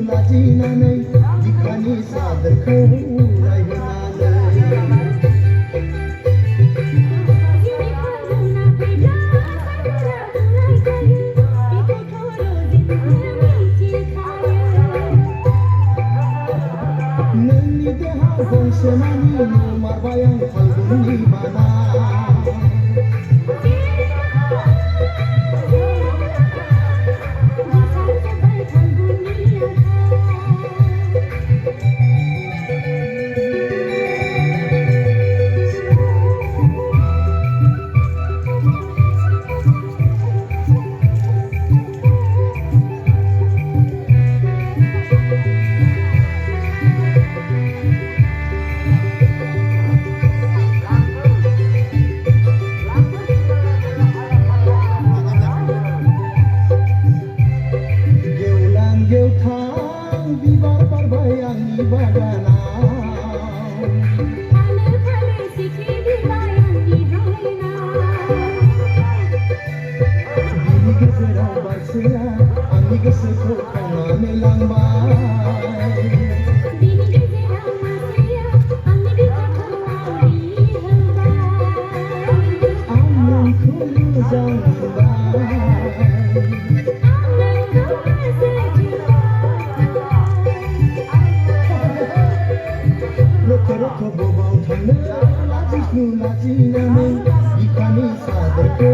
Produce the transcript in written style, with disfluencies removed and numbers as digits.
लाजिनानै बिखानि सादोरखौ रायहोनानै नोंनि देहा गंसेमानि मारबाय आं फाल्गुननि बाना बिबार बारबाय आंनि बागानाव फालो फालो सिखिरि बिरबाय आंनि हायेनाव बिनि गेजेराव बारसेया आंनि गोसोखौ खावनानै लांबाय बिनि गेजेराव मासेया आंनि बिखाखौ आवलि होबाय आं नोंखौ मोजां मोनबाय रोखो बबाव थांनो लाजिनानै बिखानि सादोरखौ